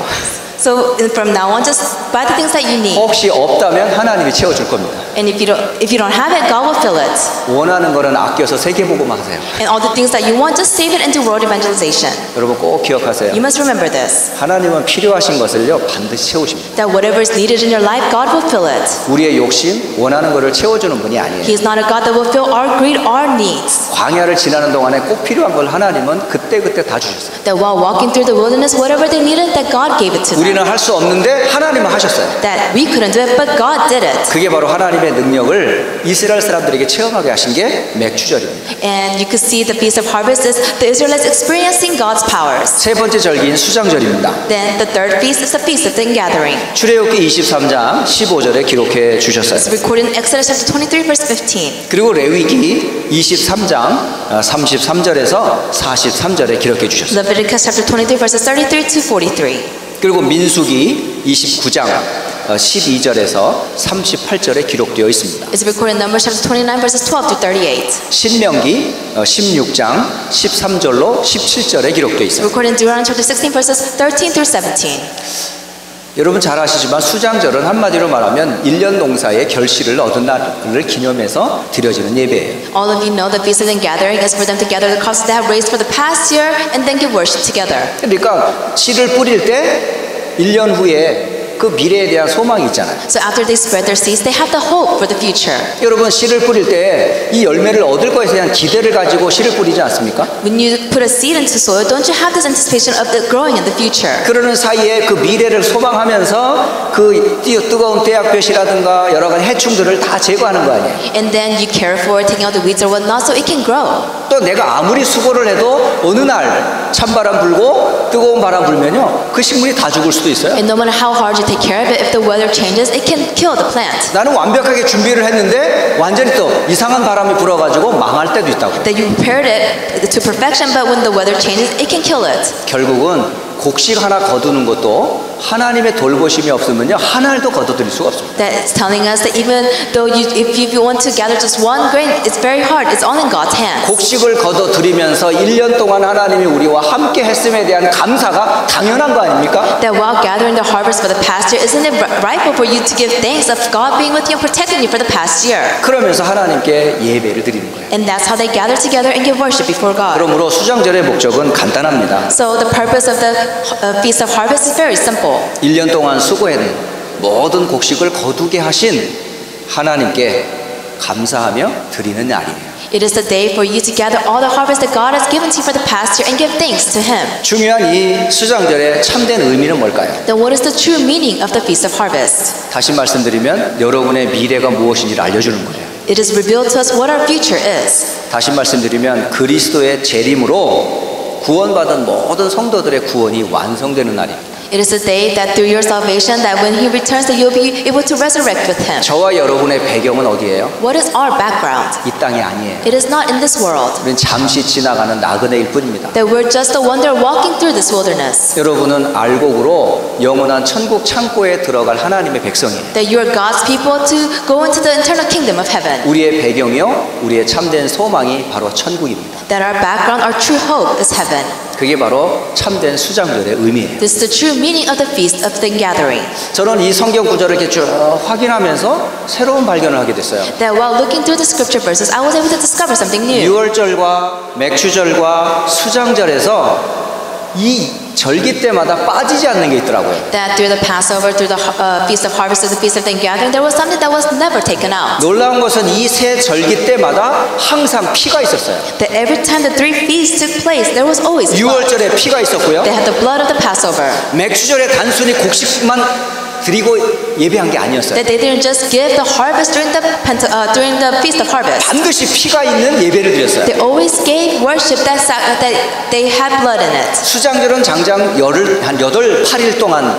So from now on, just buy the things that you need. 혹시 없다면 하나님이 채워줄 겁니다. And if you don't have it, God will fill it. 원하는 거는 아껴서 세계복음만 하세요. And all the things that you want, just save it and do world evangelization. 여러분 꼭 기억하세요. You must remember this. 하나님은 필요하신 것을요 반드시 채우십니다. That whatever is needed in your life, God will fill it. 우리의 욕심, 원하는 거를 채워주는 분이 아니에요. He is not a God that will fill our greed, our needs. 광야를 지나는 동안에 꼭 필요한 걸 하나님은 그때그때 다 주셨어요. That while walking through the wilderness, whatever they needed, that God gave it to them. 우리는 할 수 없는데 하나님은 하셨어요. That we couldn't do it, but God did it. 그게 바로 하나님의 능력을 이스라엘 사람들에게 체험하게 하신 게 맥추절입니다. And you could see the Feast of Harvest is the Israelites experiencing God's powers. 세 번째 절기인 수장절입니다. Then the third feast is the Feast of the Ingathering. 출애굽기 23장 15절에 기록해 주셨어요. It's recorded in Exodus chapter 23, verse 15. 그리고 레위기 23장 33절에서 43절에 기록해 주셨어요. Leviticus chapter 23, verses 33 to 43. 그리고 민수기 29장 12절에서 38절에 기록되어 있습니다. It's recorded in Numbers chapter 29, verses 12 to 38. 신명기 16장 13절로 17절에 기록되어 It's 있습니다. recorded in Deuteronomy chapter 16, verses 13 through 17. 여러분 잘 아시지만 수장절은 한마디로 말하면 1년 농사의 결실을 얻은 날을 기념해서 드려지는 예배예요. All of you know the Feast of the Gathering is for them to gather the crops they have raised for the past year and then give worship together. 그러니까 씨를 뿌릴 때 1년 후에 그 미래에 대한 소망이 있잖아요. So after they spread their seeds, they have the hope for the future. 여러분 씨를 뿌릴 때 이 열매를 얻을 것에 대한 기대를 가지고 씨를 뿌리지 않습니까? When you put a seed into soil, don't you have this anticipation of the growing in the future? 그러는 사이에 그 미래를 소망하면서 그 뜨거운 태양볕이라든가 여러 가지 해충들을 다 제거하는 거 아니에요. And then you care for it, taking out the weeds or whatnot, so it can grow. 또 내가 아무리 수고를 해도 어느 날 찬바람 불고 뜨거운 바람 불면요 그 식물이 다 죽을 수도 있어요. And no matter how hard you take care of it, if the weather changes, it can kill the plant. 나는 완벽하게 준비를 했는데 완전히 또 이상한 바람이 불어가지고 망할 때도 있다고. That you prepared it to perfection, but when the weather changes, it can kill it. 결국은 곡식 하나 거두는 것도 하나님의 돌보심이 없으면요 하나도 거둬들일 수가 없습니다. That's telling us that even though if you want to gather just one grain, it's very hard. It's all in God's hands. 곡식을 거둬들이면서 1년 동안 하나님이 우리와 함께 했음에 대한 감사가 당연한 거 아닙니까? That while gathering the harvest for the past year, isn't it rightful for you to give thanks of God being with you and protecting you for the past year? 그러면서 하나님께 예배를 드리는 거예요. And that's how they gather together and give worship before God. 그러므로 수장절의 목적은 간단합니다. So the purpose of the Feast of Harvest is very simple. 1년 동안 수고했는 모든 곡식을 거두게 하신 하나님께 감사하며 드리는 날이에요. It is the day for you to gather all the harvest that God has given to you for the past year and give thanks to Him. 중요한 이 수장절의 참된 의미는 뭘까요? Then what is the true meaning of the Feast of Harvest? 다시 말씀드리면 여러분의 미래가 무엇인지를 알려주는 거예요. It is revealed to us what our future is. 다시 말씀드리면 그리스도의 재림으로 구원받은 모든 성도들의 구원이 완성되는 날입니다. It is the day that through your salvation, that when He returns, that you'll be able to resurrect with Him. 저와 여러분의 배경은 어디예요? What is our background? 이 땅이 아니에요. It is not in this world. 우리는 잠시 지나가는 나그네일 뿐입니다. That we're just a wanderer walking through this wilderness. 여러분은 알곡으로 영원한 천국 창고에 들어갈 하나님의 백성이에요. That you are God's people to go into the eternal kingdom of heaven. 우리의 배경이요, 우리의 참된 소망이 바로 천국입니다. That our background, our true hope is heaven. 그게 바로 참된 수장절의 의미예요. This is the true meaning of the Feast of the Gathering. 저는 이 성경 구절을 이렇게 쭉 확인하면서 새로운 발견을 하게 됐어요. That while looking through the scripture verses, I was able to discover something new. 유월절과 맥추절과 수장절에서 이 절기 때마다 빠지지 않는 게 있더라고요. That through the Passover, through the Feast of Harvest, through the Feast of Ingathering, there was something that was never taken out. 놀라운 것은 이 세 절기 때마다 항상 피가 있었어요. That every time the three feasts took place, there was always blood. 6월절에 피가 있었고요. They had the blood of the Passover. 맥주절에 단순히 곡식만 드리고 예배한 게 아니었어요. That they didn't just give the harvest during the Feast of Harvest. 반드시 피가 있는 예배를 드렸어요. They always gave worship that they had blood in it. 수장절은 장장 한 8, 8일 동안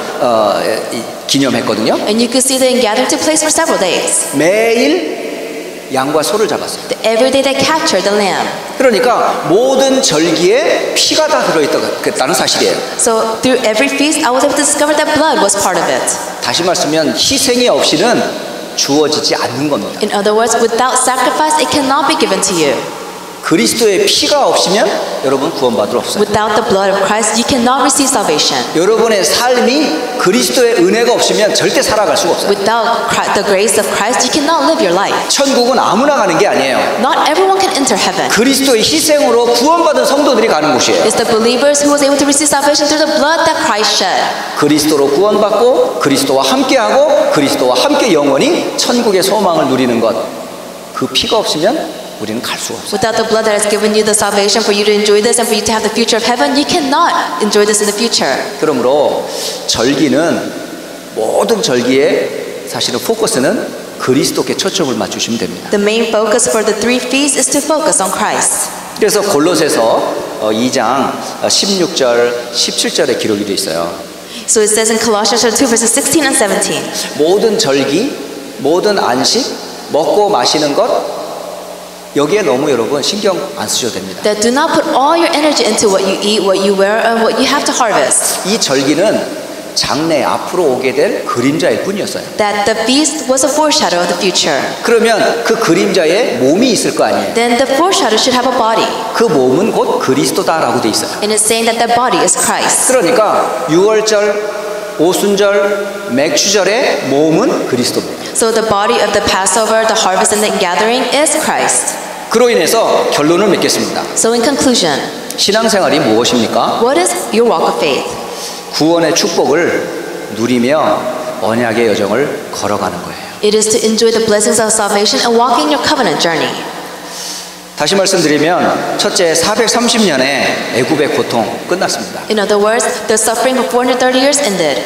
기념했거든요. And you could see the ingathering took place for several days. 매일 양과 소를 잡았어요. Every day they captured the lamb. 그러니까 모든 절기에 피가 다 들어있다는 사실이에요. So through every feast, I was able to discover that blood was part of it. 다시 말씀하면 희생이 없이는 주어지지 않는 겁니다. In other words, without sacrifice, it cannot be given to you. 그리스도의 피가 없으면 여러분 구원받을 없어요. Without the blood of Christ, you cannot receive salvation. 여러분의 삶이 그리스도의 은혜가 없으면 절대 살아갈 수가 없어요. Without the grace of Christ, you cannot live your life. 천국은 아무나 가는 게 아니에요. Not everyone can enter heaven. 그리스도의 희생으로 구원받은 성도들이 가는 곳이에요. It's the believers who was able to receive salvation through the blood that Christ shed. 그리스도로 구원받고 그리스도와 함께하고 그리스도와 함께 영원히 천국의 소망을 누리는 것. 그 피가 없으면 우리는 갈 수가 없어요. Without the blood that has given you the salvation for you to enjoy this and for you to have the future of heaven, you cannot enjoy this in the future. 그러므로 절기는 모든 절기에 사실은 포커스는 그리스도께 초점을 맞추시면 됩니다. The main focus for the three feasts is to focus on Christ. 그래서 골로새서 2장 16절, 17절에 기록이 되어 있어요. So it says in Colossians 2 verses 16 and 17. 모든 절기, 모든 안식, 먹고 마시는 것 여기에 너무 여러분 신경 안 쓰셔도 됩니다. That do not put all your energy into what you eat, what you wear, and what you have to harvest. 이 절기는 장래 앞으로 오게 될 그림자일 뿐이었어요. That the feast was a foreshadow of the future. 그러면 그 그림자에 몸이 있을 거 아니에요. Then the foreshadow should have a body. 그 몸은 곧 그리스도다라고 돼 있어요. And it's saying that the body is Christ. 그러니까 6월절, 오순절, 맥주절의 몸은 그리스도입니다. So the body of the Passover, the harvest, and the gathering is Christ. 그로 인해서 결론을 맺겠습니다. So in conclusion, 신앙생활이 무엇입니까? what is your walk of faith? 구원의 축복을 누리며 언약의 여정을 걸어가는 거예요. It is to enjoy the blessings of salvation and walking your covenant journey. 다시 말씀드리면 첫째 430년의 애굽의 고통 끝났습니다. In other words, the suffering for 430 years ended.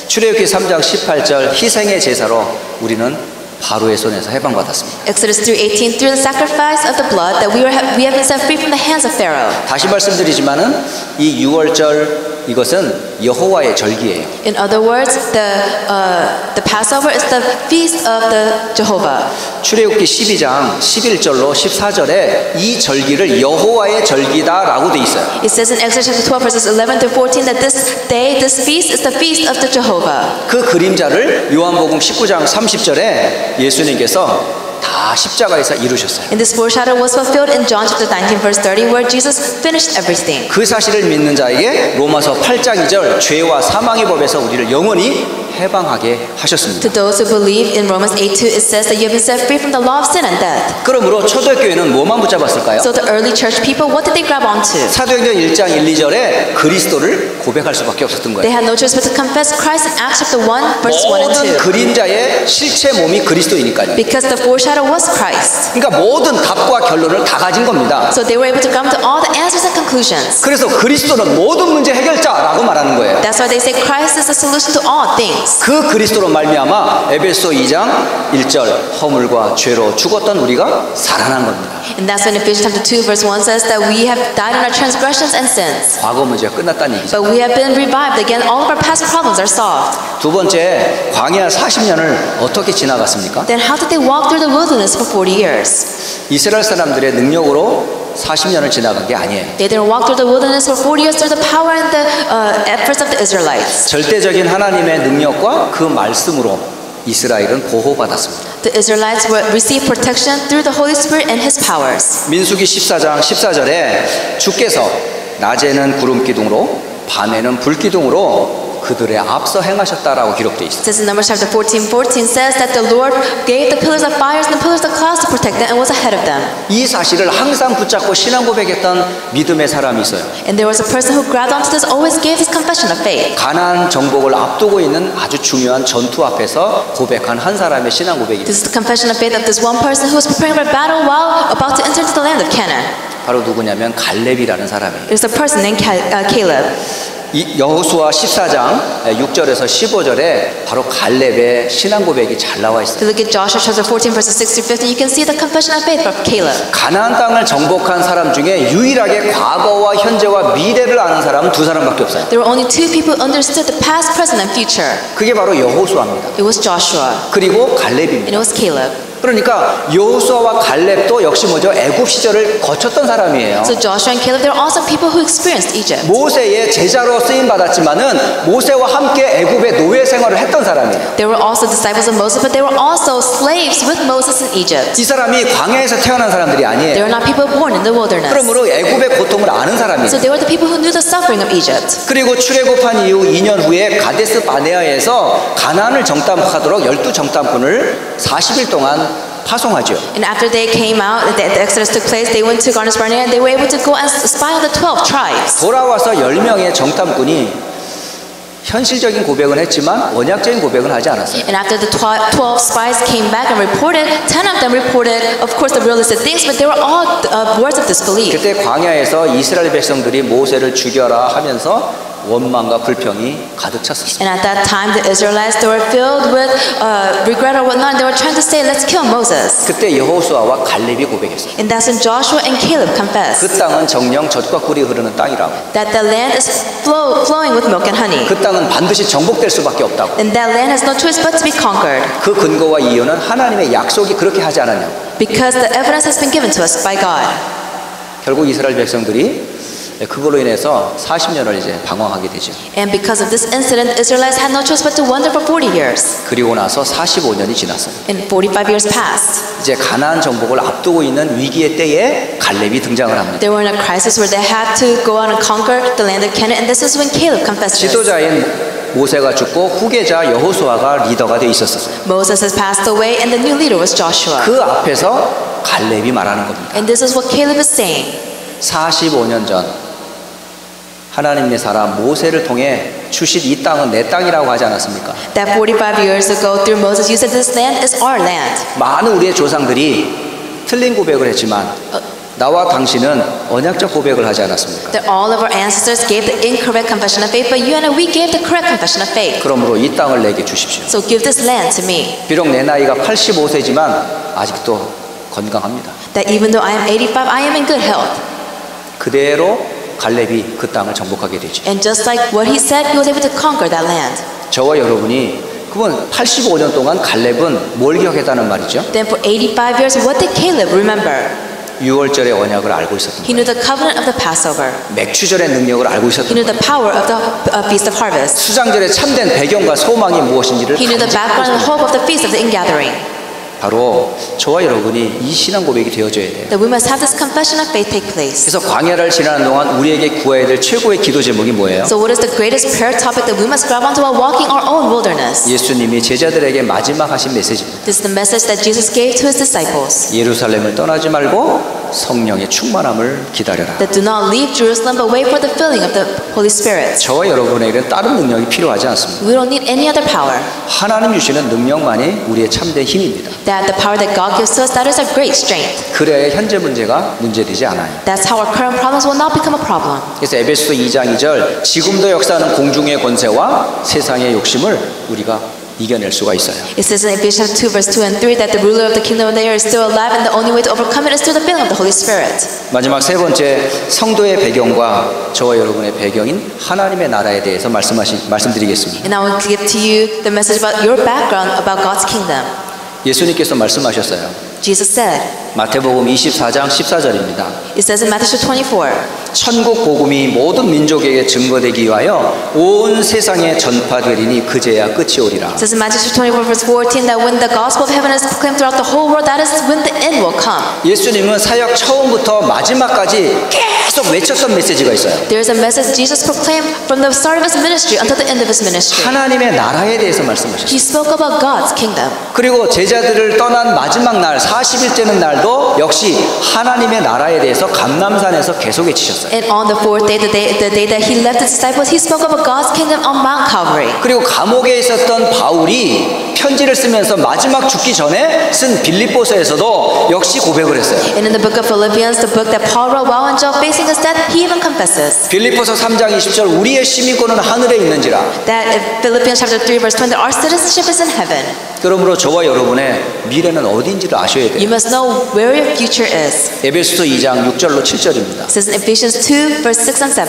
출애굽기 3장 18절 희생의 제사로 우리는 바로의 손에서 해방받았습니다. Exodus 3:18, through the sacrifice of the blood that we have been set free from the hands of Pharaoh. 다시 말씀드리지만은 이 6월절 이것은 여호와의 절기예요. In other words, the Passover is the feast of the Jehovah. 출애굽기 12장 11절로 14절에 이 절기를 여호와의 절기다라고 돼 있어요. It says in Exodus 12 verses 11 through 14 that this feast is the feast of the Jehovah. 그 그림자를 요한복음 19장 30절에 예수님께서 다 십자가에서 이루셨어요. And this foreshadow was fulfilled in John chapter 19 verse 30 where Jesus finished everything. 그 사실을 믿는 자에게 로마서 8장 2절 죄와 사망의 법에서 우리를 영원히 해방하게 하셨습니다. To those who believe in Romans 8:2 it says that you have been set free from the law of sin and death. 그러므로 초대교회는 뭐만 붙잡았을까요? So the early church people, what did they grab onto? 사도행전 1장 1, 2절에 그리스도를 고백할 수밖에 없었던 They 거예요. had no choice but to confess Christ in Acts chapter 1 verses 1 and 모든 2. 그림자의 실체 몸이 그리스도이니까요. Because the foreshadow was Christ. 그러니까 모든 답과 결론을 다 가진 겁니다. So they were able to come to all the answers and conclusions. 그래서 그리스도는 모든 문제 해결자라고 말하는 거예요. That's why they say Christ is the solution to all things. 그 그리스도로 말미암아 에베소 2장 1절 허물과 죄로 죽었던 우리가 살아난 겁니다. And that's when Ephesians chapter 2 verse 1 says that we have died in our transgressions and sins. 과거 문제가 끝났다는 얘기죠. But we have been revived again. All of our past problems are solved. 두 번째, 광야 40년을 어떻게 지나갔습니까? Then how did they walk through the wilderness for 40 years? 이스라엘 사람들의 능력으로 40년을 지나간 게 아니에요. They didn't walk through the wilderness for 40 years through the power and the efforts of the Israelites. 절대적인 하나님의 능력과 그 말씀으로 이스라엘은 보호받았습니다. The Israelites received protection through the Holy Spirit and His powers. 민수기 14장 14절에 주께서 낮에는 구름 기둥으로 밤에는 불 기둥으로 그들의 앞서 행하셨다라고 기록되어 있어요. It says in Numbers chapter 14 says that the Lord gave the pillars of fire and the pillars of clouds to protect them and was ahead of them. 이 사실을 항상 붙잡고 신앙 고백했던 믿음의 사람이 있어요. And there was a person who grabbed onto this, always gave his confession of faith. 가나안 정복을 앞두고 있는 아주 중요한 전투 앞에서 고백한 한 사람의 신앙 고백입니다. This is the confession of faith of this one person who was preparing for battle while about to enter into the land of Canaan. 바로 누구냐면 갈렙이라는 사람이에요. It was a person named Caleb. 이 여호수아 14장 6절에서 15절에 바로 갈렙의 신앙 고백이 잘 나와 If 있어요. you look at Joshua chapter 14 verses 6 through 15, you can see the confession of faith of Caleb. 가나안 땅을 정복한 사람 중에 유일하게 과거와 현재와 미래를 아는 사람은 두 사람밖에 없어요. There were only two people who understood the past, present, and future. 그게 바로 여호수아입니다. It was Joshua 그리고 갈렙입니다. and it was Caleb. 그러니까 여호수아와 갈렙도 역시 뭐죠? 애굽 시절을 거쳤던 사람이에요. So Joshua and Caleb, they were also people who experienced Egypt. 모세의 제자로 쓰임 받았지만은 모세와 함께 애굽의 노예 생활을 했던 사람이에요. They were also disciples of Moses, but they were also slaves with Moses in Egypt. 이 사람이 광야에서 태어난 사람들이 They 아니에요. were not people born in the wilderness. 그러므로 애굽의 고통을 아는 사람이에요. So they were the people who knew the suffering of Egypt. 그리고 출애굽한 이후 2년 후에 가데스 바네아에서 가나안을 정탐하도록 12정탐꾼을 40일 동안 파송하죠. And after they came out, the Exodus took place, they went to Garnes Barnea and they were able to go and spy on the 12 tribes. 돌아와서 10명의 정탐꾼이 현실적인 고백은 했지만 언약적인 고백은 하지 않았어요. And after the 12 spies came back and reported, 10 of them reported, of course, the realistic things, but they were all words of disbelief. 그때 광야에서 이스라엘 백성들이 모세를 죽여라 하면서 원망과 불평이 가득 찼었어요. And at that time, the Israelites, they were filled with regret or whatnot. They were trying to say, let's kill Moses. 그때 여호수아와 갈렙이 고백했어요. And that's when Joshua and Caleb confessed 그 땅은 정령 젖과 꿀이 흐르는 땅이라고. that the land is flowing with milk and honey. 그 땅은 반드시 정복될 수밖에 없다고. And that land has no choice but to be conquered. 그 근거와 이유는 하나님의 약속이 그렇게 하지 않았냐고. Because the evidence has been given to us by God. 결국 이스라엘 백성들이 그걸로 인해서 40년을 이제 방황하게 되죠. And because of this incident, Israelites had no choice but to wander for 40 years. 그리고 나서 45년이 지났어요. And 45 years passed. 이제 가나안 정복을 앞두고 있는 위기의 때에 갈렙이 등장을 합니다. They were in a crisis where they had to go out and conquer the land of Canaan, and this is when Caleb confessed this. 지도자인 모세가 죽고 후계자 여호수아가 리더가 돼 있었어요. Moses has passed away, and the new leader was Joshua. 그 앞에서 갈렙이 말하는 겁니다. And this is what Caleb is saying. 45년 전 하나님의 사람 모세를 통해 주신 이 땅은 내 땅이라고 하지 않았습니까? That 45 years ago, through Moses, you said this land is our land. 많은 우리의 조상들이 틀린 고백을 했지만 나와 당신은 언약적 고백을 하지 않았습니까? That all of our ancestors gave the incorrect confession of faith, but you and we gave the correct confession of faith. 그러므로 이 땅을 내게 주십시오. So give this land to me. 비록 내 나이가 85세지만 아직도 건강합니다. That even though I am 85, I am in good health. 그대로 갈렙이 그 땅을 정복하게 되죠. And just like what he said, he was able to conquer that land. 저와 여러분이 그건 85년 동안 갈렙은 뭘 기억했다는 말이죠? Then for 85 years, what did Caleb remember? 6월절의 언약을 알고 있었던 He 거예요. knew the covenant of the Passover. 맥추절의 능력을 알고 He 있었던 knew 거예요. the power of the Feast of Harvest. 수장절의 참된 배경과 소망이 무엇인지를 He knew the background and hope of the Feast of the Ingathering. 바로 저와 여러분이 이 신앙 고백이 되어져야 돼요. That we must have this confession of faith take place. 그래서 광야를 지나는 동안 우리에게 구해야 될 최고의 기도 제목이 뭐예요? So what is the greatest prayer topic that we must grab onto while walking our own wilderness? 예수님이 제자들에게 마지막 하신 메시지입니다. This is the message that Jesus gave to his disciples. 예루살렘을 떠나지 말고 성령의 충만함을 기다려라. That do not leave Jerusalem but wait for the filling of the Holy Spirit. 저와 여러분에게는 다른 능력이 필요하지 않습니다. We don't need any other power. 하나님 주시는 능력만이 우리의 참된 힘입니다. That the power that God gives to us, that is our great strength. 그래야 현재 문제가 문제되지 않아요. That's how our current problems will not become a problem. 그래서 에베소서 2장 2절 지금도 역사하는 공중의 권세와 세상의 욕심을 우리가 이겨낼 수가 있어요. It says in Ephesians 2 verse 2 and 3 that the ruler of the kingdom of the air is still alive and the only way to overcome it is through the filling of the Holy Spirit. 마지막 세 번째 성도의 배경과 저와 여러분의 배경인 하나님의 나라에 대해서 말씀드리겠습니다. And I will give to you the message about your background about God's kingdom. 예수님께서 말씀하셨어요. Jesus said, 마태복음 24장 14절입니다. it says in Matthew 24, 천국 복음이 모든 민족에게 증거되기 위하여 온 세상에 전파되리니 그제야 끝이 오리라. it says in Matthew 24 verse 14 that when the gospel of heaven is proclaimed throughout the whole world, that is when the end will come. 예수님은 사역 처음부터 마지막까지 계속 외쳤던 메시지가 있어요. There is a message Jesus proclaimed from the start of his ministry until the end of his ministry. 하나님의 나라에 대해서 말씀하셨어요. He spoke about God's kingdom. 그리고 제자들을 떠난 마지막 날 40일째는 날도 역시 하나님의 나라에 대해서 감람산에서 계속 외치셨어요. And on the fourth day, the day that he left his disciples, he spoke about God's kingdom on Mount Calvary. 그리고 감옥에 있었던 바울이 편지를 쓰면서 마지막 죽기 전에 쓴 빌립보서에서도 역시 고백을 했어요. And in the book of Philippians, the book that Paul wrote while in jail facing his death, he even confesses 빌립보서 3장 20절 우리의 시민권은 하늘에 있는지라. that in Philippians chapter 3 verse 20, our citizenship is in heaven. 그러므로 저와 여러분의 미래는 어디인지를 아셔야 돼요. You must know where your future is. 에베소서 2장 6절로 7절입니다. It says in Ephesians 2 verse 6 and 7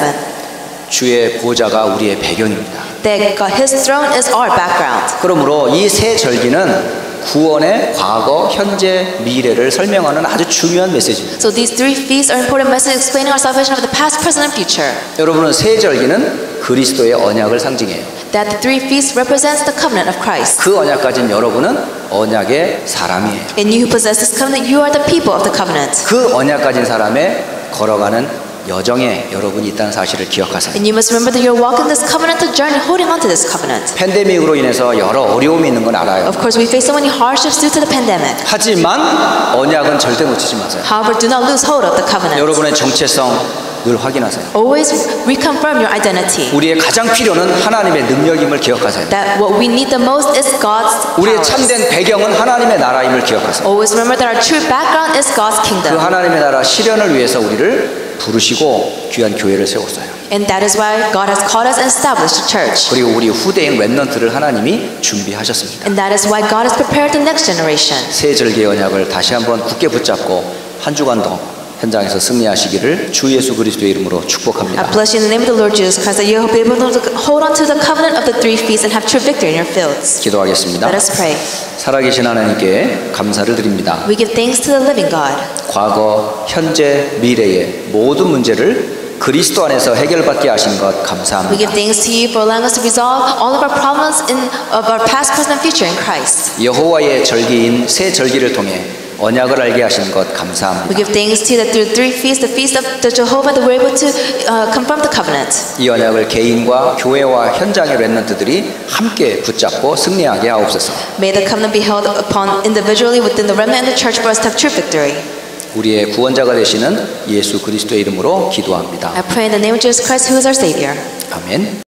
주의 보좌가 우리의 배경입니다. that God, his throne is our background. 그러므로 이 세 절기는 구원의 과거, 현재, 미래를 설명하는 아주 중요한 메시지입니다. So these three feasts are important messages explaining our salvation of the past, present, and future. 여러분은 세 절기는 그리스도의 언약을 상징해요. That the three feasts represents the covenant of Christ. 그 언약 가진 여러분은 언약의 사람이에요. And you who possess this covenant, you are the people of the covenant. 그 언약 가진 사람의 걸어가는 여정에 여러분이 있다는 사실을 기억하세요. And you must remember that you're walking this covenantal journey, holding on to this covenant. 팬데믹으로 인해서 여러 어려움이 있는 건 알아요. Of course, we face so many hardships due to the pandemic. 하지만 언약은 절대 놓치지 마세요. However, do not lose hold of the covenant. 여러분의 정체성 늘 확인하세요. Always reconfirm your identity. 우리의 가장 필요는 하나님의 능력임을 기억하세요. That what we need the most is God's 우리의 power. 참된 배경은 하나님의 나라임을 기억하세요. Always remember that our true background is God's 그 kingdom. 하나님의 나라 실현을 위해서 우리를 부르시고 귀한 교회를 세웠어요. And that is why God has called us and established a church. 그리고 우리 후대인 렘넌트를 하나님이 준비하셨습니다. And that is why God has prepared the next generation. 새 절기의 언약을 다시 한번 굳게 붙잡고 한 주간 더 현장에서 승리하시기를 주 예수 그리스도의 이름으로 I 축복합니다. bless you in the name of the Lord Jesus Christ that you will be able to hold on to the covenant of the three feasts and have true victory in your fields. 기도하겠습니다. Let us pray. 살아계신 하나님께 감사를 드립니다. We give thanks to the living God. 과거, 현재, 미래의 모든 문제를 그리스도 안에서 해결받게 하신 것 We 감사합니다. give thanks to you for allowing us to resolve all of our problems of our past, present, and future in Christ. 여호와의 절기인 새 절기를 통해 언약을 알게 하신 것 We 감사합니다. give thanks to you that through three feasts, the feast of the Jehovah, that we're able to confirm the covenant. 이 언약을 개인과 교회와 현장의 렘넌트들이 함께 붙잡고 승리하게 하옵소서. May the covenant be held upon individually within the remnant and the church for us to have true victory. 우리의 구원자가 되시는 예수 그리스도의 이름으로 기도합니다. I pray in the name of Jesus Christ, who is our Savior. 아멘.